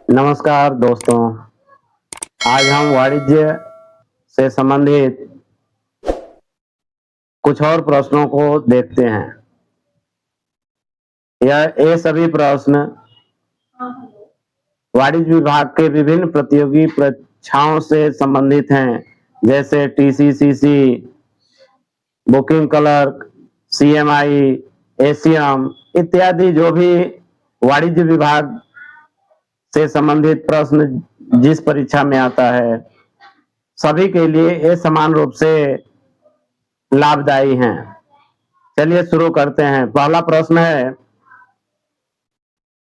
नमस्कार दोस्तों। आज हम वाणिज्य से संबंधित कुछ और प्रश्नों को देखते हैं। ये सभी प्रश्न वाणिज्य विभाग के विभिन्न प्रतियोगी परीक्षाओं से संबंधित हैं, जैसे टीसीसीसी, बुकिंग क्लर्क, सीएमआई, एसीएम इत्यादि। जो भी वाणिज्य विभाग से संबंधित प्रश्न जिस परीक्षा में आता है, सभी के लिए ये समान रूप से लाभदायी हैं। चलिए शुरू करते हैं। पहला प्रश्न है,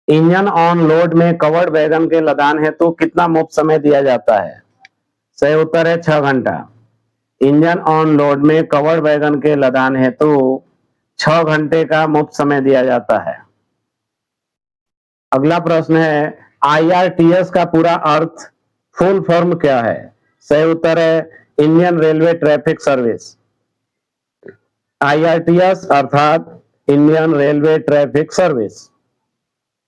इंजन ऑन लोड में कवर्ड वैगन के लदान हेतु कितना मुफ्त समय दिया जाता है? सही उत्तर है 6 घंटा। इंजन ऑन लोड में कवर्ड वैगन के लदान हेतु 6 घंटे का मुफ्त समय दिया जाता है। अगला प्रश्न है, IRTS का पूरा अर्थ फुल फॉर्म क्या है? सही उत्तर है Indian railway traffic service. IRTS अर्थात इंडियन रेलवे ट्रैफिक सर्विस।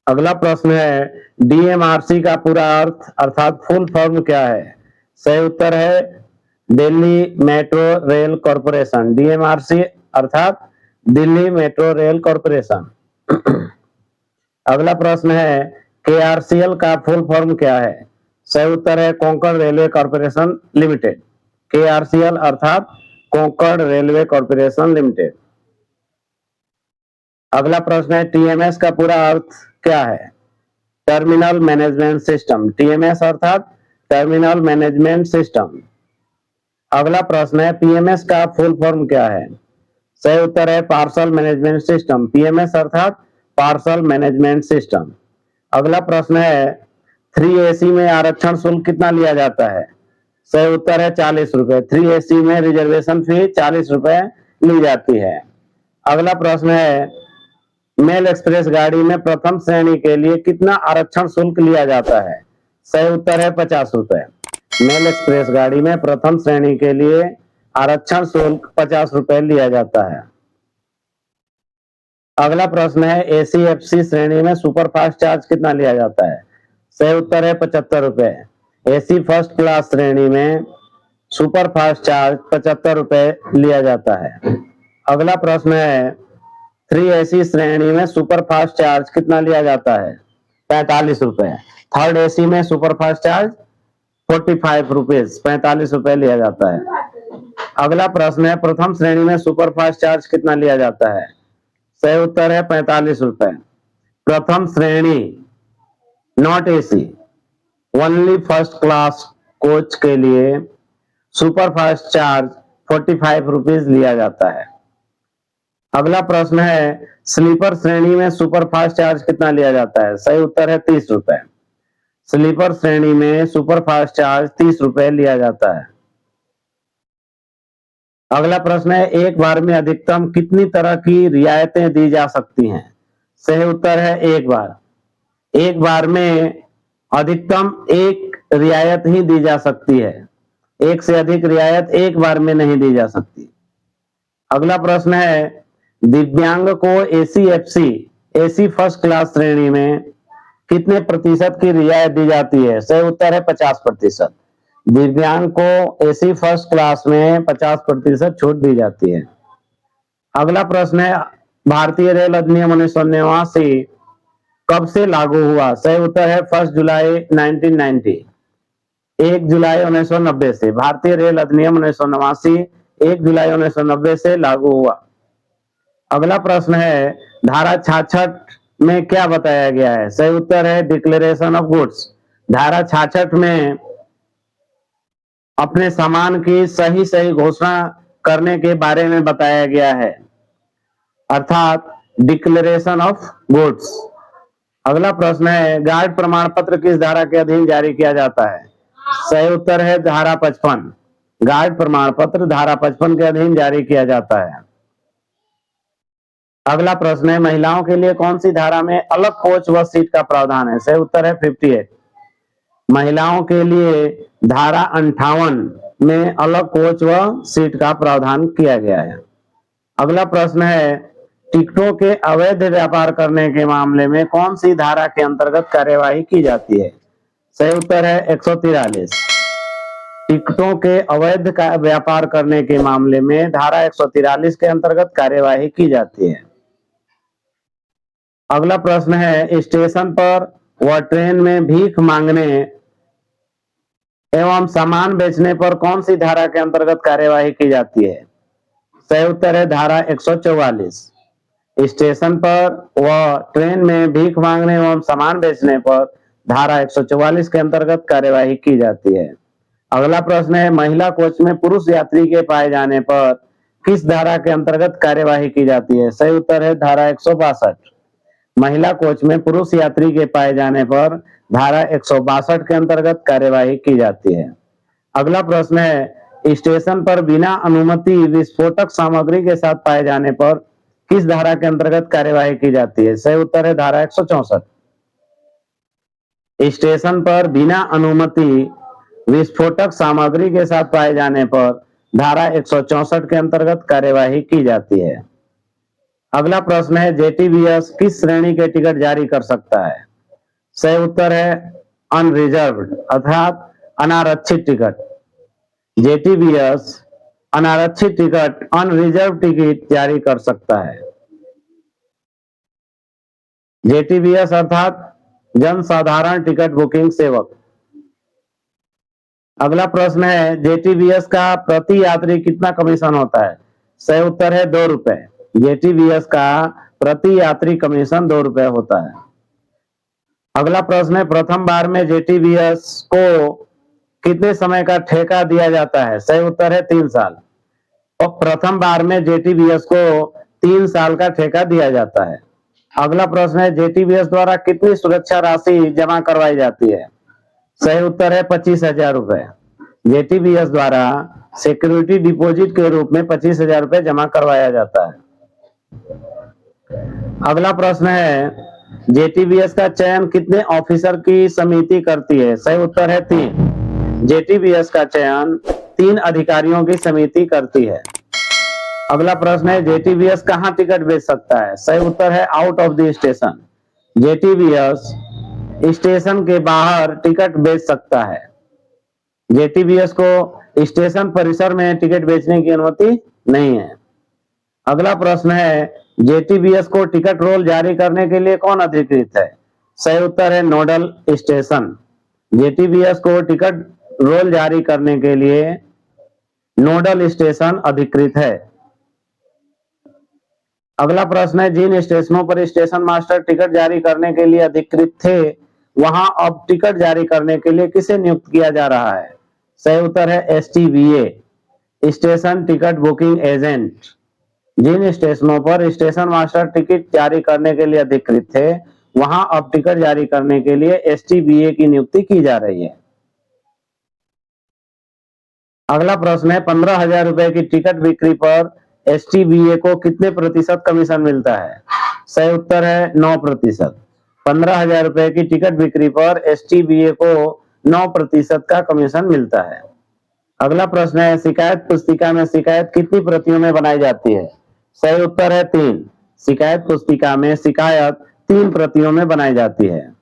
अगला प्रश्न है, DMRC का पूरा अर्थ अर्थात फुल फॉर्म क्या है? सही उत्तर है Delhi metro rail corporation. DMRC अर्थात दिल्ली मेट्रो रेल कॉरपोरेशन। अगला प्रश्न है, KRCL का फुल फॉर्म क्या है? सही उत्तर है Konkan railway corporation limited. KRCL अर्थात कोंकण रेलवे कॉरपोरेशन लिमिटेड। अगला प्रश्न है, TMS का पूरा अर्थ क्या है? Terminal management system. TMS अर्थात टर्मिनल मैनेजमेंट सिस्टम। अगला प्रश्न है, PMS का फुल फॉर्म क्या है? सही उत्तर है पार्सल मैनेजमेंट सिस्टम। PMS अर्थात पार्सल मैनेजमेंट सिस्टम। अगला प्रश्न है, 3AC में आरक्षण शुल्क कितना लिया जाता है? सही उत्तर है 40 रुपए। 3AC में रिजर्वेशन फी 40 रुपए ली जाती है। अगला प्रश्न है, मेल एक्सप्रेस गाड़ी में प्रथम श्रेणी के लिए कितना आरक्षण शुल्क लिया जाता है? सही उत्तर है 50 रुपए। मेल एक्सप्रेस गाड़ी में प्रथम श्रेणी के लिए आरक्षण शुल्क 50 रुपए लिया जाता है। अगला प्रश्न है, AC/FC श्रेणी में सुपरफास्ट चार्ज कितना लिया जाता है? सही उत्तर है 75 रुपए। AC फर्स्ट क्लास श्रेणी में सुपरफास्ट चार्ज 75 रुपए लिया जाता है। अगला प्रश्न है, 3AC श्रेणी में सुपरफास्ट चार्ज कितना लिया जाता है? 45 रुपए। थर्ड AC में सुपरफास्ट चार्ज 45 रुपीज, 45 रुपए लिया जाता है। अगला प्रश्न है, प्रथम श्रेणी में सुपरफास्ट चार्ज कितना लिया जाता है? सही उत्तर है 45 रुपए। प्रथम श्रेणी not AC, only first class coach के लिए सुपरफास्ट चार्ज 45 रुपीज लिया जाता है। अगला प्रश्न है, स्लीपर श्रेणी में सुपरफास्ट चार्ज कितना लिया जाता है? सही उत्तर है 30 रुपए। स्लीपर श्रेणी में सुपरफास्ट चार्ज 30 रुपए लिया जाता है। अगला प्रश्न है, एक बार में अधिकतम कितनी तरह की रियायतें दी जा सकती हैं? सही उत्तर है एक बार। एक बार में अधिकतम एक रियायत ही दी जा सकती है। एक से अधिक रियायत एक बार में नहीं दी जा सकती। अगला प्रश्न है, दिव्यांग को AC फर्स्ट क्लास श्रेणी में कितने प्रतिशत की रियायत दी जाती है? सही उत्तर है 50%। दिव्यांग को AC फर्स्ट क्लास में 50% छूट दी जाती है। अगला प्रश्न है, भारतीय रेल अधिनियम 1989 कब से लागू हुआ? सही उत्तर है 1 जुलाई 1990। 1 जुलाई 1990 से भारतीय रेल अधिनियम 1989 1 जुलाई 1990 से लागू हुआ। अगला प्रश्न है, धारा 66 में क्या बताया गया है? सही उत्तर है डिक्लेरेशन ऑफ गुड्स। धारा 66 में अपने सामान की सही सही घोषणा करने के बारे में बताया गया है, अर्थात डिक्लेरेशन ऑफ गुड्स। अगला प्रश्न है, गार्ड प्रमाण पत्र किस धारा के अधीन जारी किया जाता है? सही उत्तर है धारा 55। गार्ड प्रमाण पत्र धारा 55 के अधीन जारी किया जाता है। अगला प्रश्न है, महिलाओं के लिए कौन सी धारा में अलग कोच व सीट का प्रावधान है? सही उत्तर है 58। महिलाओं के लिए धारा 58 में अलग कोच व सीट का प्रावधान किया गया है। अगला प्रश्न है, टिकटों के अवैध व्यापार करने के मामले में कौन सी धारा के अंतर्गत कार्यवाही की जाती है? सही उत्तर है 143। टिकटों के अवैध का व्यापार करने के मामले में धारा 143 के अंतर्गत कार्यवाही की जाती है। अगला प्रश्न है, स्टेशन पर व ट्रेन में भीख मांगने एवं सामान बेचने पर कौन सी धारा के अंतर्गत कार्यवाही की जाती है? सही उत्तर है धारा 144। स्टेशन पर व ट्रेन में भीख मांगने एवं सामान बेचने पर धारा 144 के अंतर्गत कार्यवाही की जाती है। अगला प्रश्न है, महिला कोच में पुरुष यात्री के पाए जाने पर किस धारा के अंतर्गत कार्यवाही की जाती है? सही उत्तर है धारा 162। महिला कोच में पुरुष यात्री के पाए जाने पर धारा 162 के अंतर्गत कार्यवाही की जाती है। अगला प्रश्न है, स्टेशन पर बिना अनुमति विस्फोटक सामग्री के साथ पाए जाने पर किस धारा के अंतर्गत कार्यवाही की जाती है? सही उत्तर है धारा 164। स्टेशन पर बिना अनुमति विस्फोटक सामग्री के साथ पाए जाने पर धारा 164 के अंतर्गत कार्यवाही की जाती है। अगला प्रश्न है, जेटीबीएस किस श्रेणी के टिकट जारी कर सकता है? सही उत्तर है अनरिजर्व्ड अर्थात अनारक्षित टिकट। जेटीबीएस अनारक्षित टिकट अनरिजर्व टिकट जारी कर सकता है। जेटीबीएस अर्थात जनसाधारण टिकट बुकिंग सेवक। अगला प्रश्न है, जेटीबीएस का प्रति यात्री कितना कमीशन होता है? सही उत्तर है 2 रुपए। जेटीबीएस का प्रति यात्री कमीशन 2 रुपए होता है। अगला प्रश्न है, प्रथम बार में जेटीबीएस को कितने समय का ठेका दिया जाता है? सही उत्तर है 3 साल। और प्रथम बार में जेटीबीएस को 3 साल का ठेका दिया जाता है। अगला प्रश्न है, जेटीबीएस द्वारा कितनी सुरक्षा राशि जमा करवाई जाती है? सही उत्तर है 25,000 रुपए। जेटीबीएस द्वारा सिक्योरिटी डिपॉजिट के रूप में 25,000 रुपए जमा करवाया जाता है। अगला प्रश्न है, जेटीबीएस का चयन कितने ऑफिसर की समिति करती है? सही उत्तर है 3। जेटीबीएस का चयन 3 अधिकारियों की समिति करती है। अगला प्रश्न है, जेटीबीएस कहां टिकट बेच सकता है? सही उत्तर है out of the station. JTBS station के बाहर टिकट बेच सकता है। जेटीबीएस को स्टेशन परिसर में टिकट बेचने की अनुमति नहीं है। अगला प्रश्न है, जेटीबीएस को टिकट रोल जारी करने के लिए कौन अधिकृत है? सही उत्तर है नोडल स्टेशन। जेटीबीएस को टिकट रोल जारी करने के लिए नोडल स्टेशन अधिकृत है। अगला प्रश्न है, जिन स्टेशनों पर स्टेशन मास्टर टिकट जारी करने के लिए अधिकृत थे, वहां अब टिकट जारी करने के लिए किसे नियुक्त किया जा रहा है? सही उत्तर है STBA, station ticket booking agent. जिन स्टेशनों पर स्टेशन मास्टर टिकट जारी करने के लिए अधिकृत थे, वहां अब टिकट जारी करने के लिए एसटीबीए की नियुक्ति की जा रही है। अगला प्रश्न है, 15,000 रुपए की टिकट बिक्री पर एसटीबीए को कितने प्रतिशत कमीशन मिलता है? सही उत्तर है 9%। 15,000 रुपए की टिकट बिक्री पर एसटीबीए को 9% का कमीशन मिलता है। अगला प्रश्न है, शिकायत पुस्तिका में शिकायत कितनी प्रतियों में बनाई जाती है? सही उत्तर है 3। शिकायत पुस्तिका में शिकायत 3 प्रतियों में बनाई जाती है।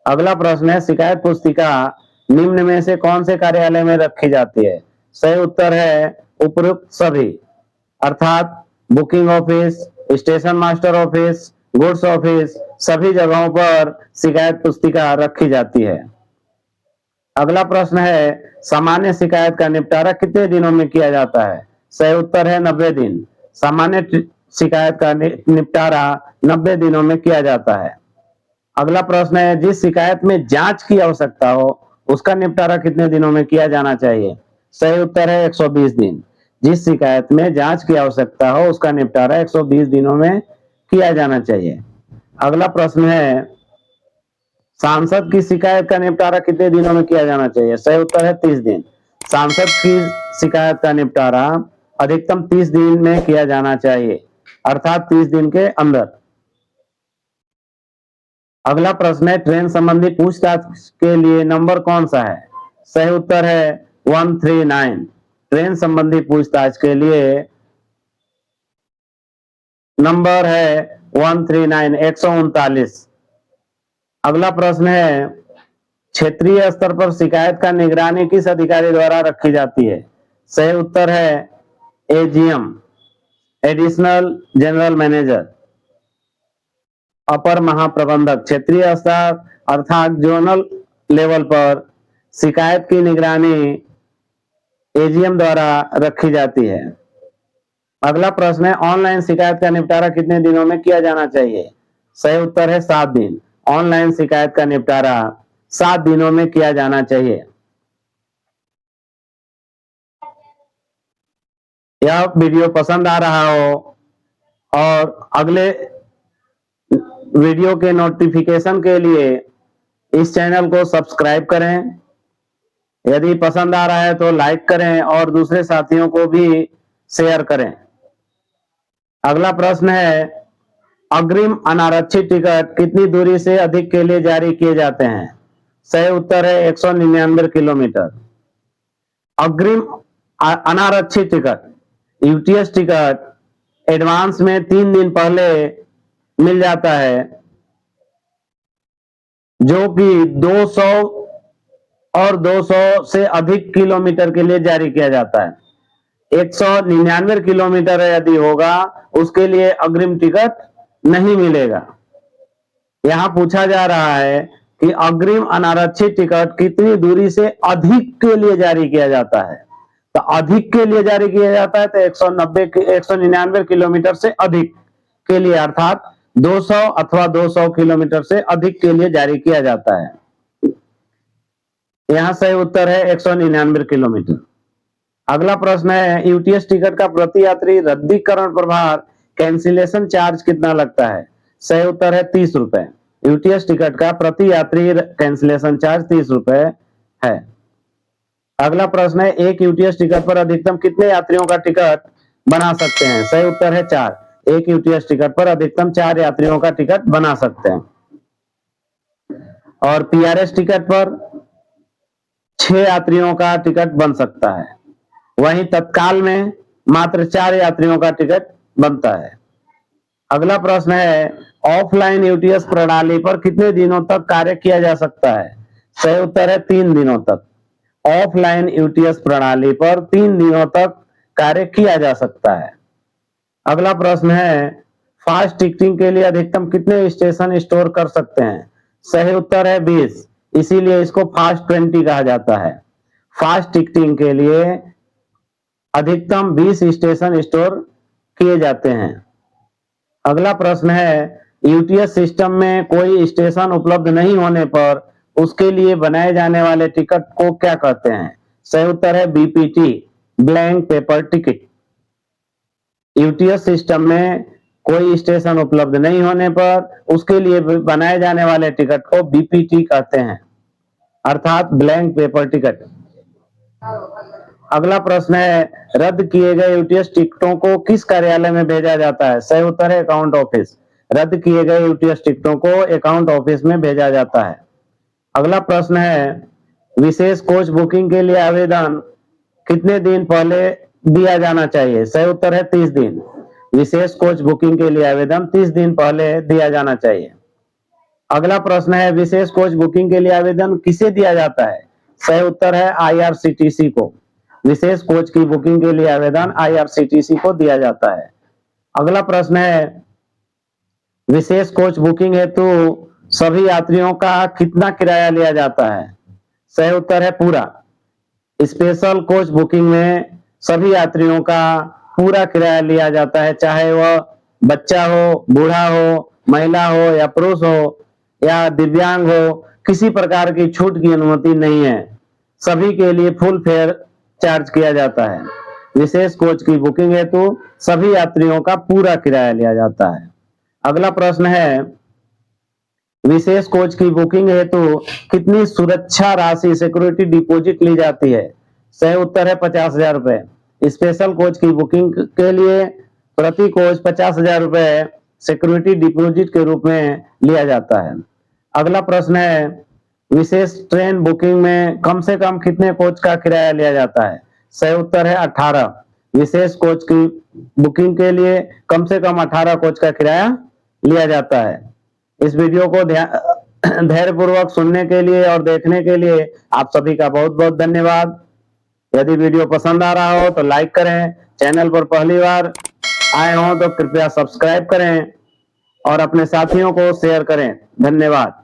अगला प्रश्न है, शिकायत पुस्तिका निम्न में से कौन से कार्यालय में रखी जाती है? सही उत्तर है उपरोक्त सभी, अर्थात booking office, station master office, goods office, सभी जगहों पर शिकायत पुस्तिका रखी जाती है। अगला प्रश्न है, सामान्य शिकायत का निपटारा कितने दिनों में किया जाता है? सही उत्तर है 90 दिन। सामान्य शिकायत का निपटारा 90 दिनों में किया जाता है। अगला प्रश्न है, जिस शिकायत में जांच की आवश्यकता हो उसका निपटारा कितने दिनों में किया जाना चाहिए? सही उत्तर है 120 दिन। जिस शिकायत में जांच की आवश्यकता हो उसका निपटारा 120 दिनों में किया जाना चाहिए। अगला प्रश्न है, सांसद की शिकायत का निपटारा कितने दिनों में किया जाना चाहिए? सही उत्तर है 30 दिन। सांसद की शिकायत का निपटारा अधिकतम 30 दिन में किया जाना चाहिए, अर्थात 30 दिन के अंदर। अगला प्रश्न है, ट्रेन संबंधी पूछताछ के लिए नंबर कौन सा है? सही उत्तर है 139। ट्रेन संबंधी पूछताछ के लिए नंबर है 139, 139। अगला प्रश्न है, क्षेत्रीय स्तर पर शिकायत का निगरानी किस अधिकारी द्वारा रखी जाती है? सही उत्तर है एजीएम, एडिशनल जनरल मैनेजर, अपर महाप्रबंधक। क्षेत्रीय स्तर अर्थात जोनल लेवल पर शिकायत की निगरानी एजीएम द्वारा रखी जाती है। अगला प्रश्न है, ऑनलाइन शिकायत का निपटारा कितने दिनों में किया जाना चाहिए? सही उत्तर है 7 दिन। ऑनलाइन शिकायत का निपटारा 7 दिनों में किया जाना चाहिए। यह वीडियो पसंद आ रहा हो और अगले वीडियो के नोटिफिकेशन के लिए इस चैनल को सब्सक्राइब करें। यदि पसंद आ रहा है तो लाइक करें और दूसरे साथियों को भी शेयर करें। अगला प्रश्न है, अग्रिम अनारक्षित टिकट कितनी दूरी से अधिक के लिए जारी किए जाते हैं? सही उत्तर है 199 किलोमीटर। अग्रिम अनारक्षित टिकट, यूटीएस टिकट एडवांस में 3 दिन पहले मिल जाता है, जो कि 200 और 200 से अधिक किलोमीटर के लिए जारी किया जाता है। 199 किलोमीटर यदि होगा उसके लिए अग्रिम टिकट नहीं मिलेगा। यहां पूछा जा रहा है कि अग्रिम अनारक्षित टिकट कितनी दूरी से अधिक के लिए जारी किया जाता है। तो अधिक के लिए जारी किया जाता है तो 199 किलोमीटर से अधिक के लिए अर्थात 200 अथवा 200 किलोमीटर से अधिक के लिए जारी किया जाता है। यहां सही उत्तर है 199 किलोमीटर। अगला प्रश्न है, यूटीएस टिकट का प्रति यात्री रद्दीकरण प्रभार कैंसिलेशन चार्ज कितना लगता है? सही उत्तर है 30 रुपए। यूटीएस टिकट का प्रति यात्री कैंसिलेशन चार्ज 30 रुपए है। अगला प्रश्न है, एक यूटीएस टिकट पर अधिकतम कितने यात्रियों का टिकट बना सकते हैं? सही उत्तर है 4। एक यूटीएस टिकट पर अधिकतम 4 यात्रियों का टिकट बना सकते हैं। और पीआरएस टिकट पर 6 यात्रियों का टिकट बन सकता है। वहीं तत्काल में मात्र 4 यात्रियों का टिकट बनता है। अगला प्रश्न है, ऑफलाइन यूटीएस प्रणाली पर कितने दिनों तक कार्य किया जा सकता है? सही उत्तर है 3 दिनों तक। ऑफलाइन यूटीएस प्रणाली पर 3 दिनों तक कार्य किया जा सकता है। अगला प्रश्न है, फास्ट टिकटिंग के लिए अधिकतम कितने स्टेशन स्टोर कर सकते हैं? सही उत्तर है 20, इसीलिए इसको फास्ट 20 कहा जाता है। फास्ट टिकटिंग के लिए अधिकतम 20 स्टेशन स्टोर किए जाते हैं। अगला प्रश्न है, यूटीएस सिस्टम में कोई स्टेशन उपलब्ध नहीं होने पर उसके लिए बनाए जाने वाले टिकट को क्या कहते हैं? सही उत्तर है BPT, blank paper ticket. UTS system में कोई स्टेशन उपलब्ध नहीं होने पर उसके लिए बनाए जाने वाले टिकट को बीपीटी कहते हैं, अर्थात ब्लैंक पेपर टिकट। अगला प्रश्न है, रद्द किए गए यूटीएस टिकटों को किस कार्यालय में भेजा जाता है? सही उत्तर है अकाउंट ऑफिस। रद्द किए गए यूटीएस टिकटों को अकाउंट ऑफिस में भेजा जाता है। अगला प्रश्न है, विशेष कोच बुकिंग के लिए आवेदन कितने दिन पहले दिया जाना चाहिए? सही उत्तर है 30 दिन। विशेष कोच बुकिंग के लिए आवेदन 30 दिन पहले दिया जाना चाहिए। अगला प्रश्न है, विशेष कोच बुकिंग के लिए आवेदन किसे दिया जाता है? सही उत्तर है आईआरसीटीसी को। विशेष कोच की बुकिंग के लिए आवेदन आईआरसीटीसी को दिया जाता है। अगला प्रश्न है, विशेष कोच बुकिंग हेतु सभी यात्रियों का कितना किराया लिया जाता है? सही उत्तर है पूरा। स्पेशल कोच बुकिंग में सभी यात्रियों का पूरा किराया लिया जाता है, चाहे वह बच्चा हो, बूढ़ा हो, महिला हो या पुरुष हो या दिव्यांग हो, किसी प्रकार की छूट की अनुमति नहीं है। सभी के लिए फुल फेयर चार्ज किया जाता है। विशेष कोच की बुकिंग हेतु सभी यात्रियों का पूरा किराया लिया जाता है। अगला प्रश्न है, विशेष कोच की बुकिंग हेतु कितनी सुरक्षा राशि सिक्योरिटी डिपॉजिट ली जाती है? सही उत्तर है 50,000 रुपए। स्पेशल कोच की बुकिंग के लिए प्रति कोच 50,000 रुपए सिक्योरिटी डिपॉजिट के रूप में लिया जाता है। अगला प्रश्न है, विशेष ट्रेन बुकिंग में कम से कम कितने कोच का किराया लिया जाता है? सही उत्तर है 18। विशेष कोच की बुकिंग के लिए कम से कम 18 कोच का किराया लिया जाता है। इस वीडियो को धैर्यपूर्वक सुनने के लिए और देखने के लिए आप सभी का बहुत बहुत धन्यवाद। यदि वीडियो पसंद आ रहा हो तो लाइक करें, चैनल पर पहली बार आए हों तो कृपया सब्सक्राइब करें और अपने साथियों को शेयर करें। धन्यवाद।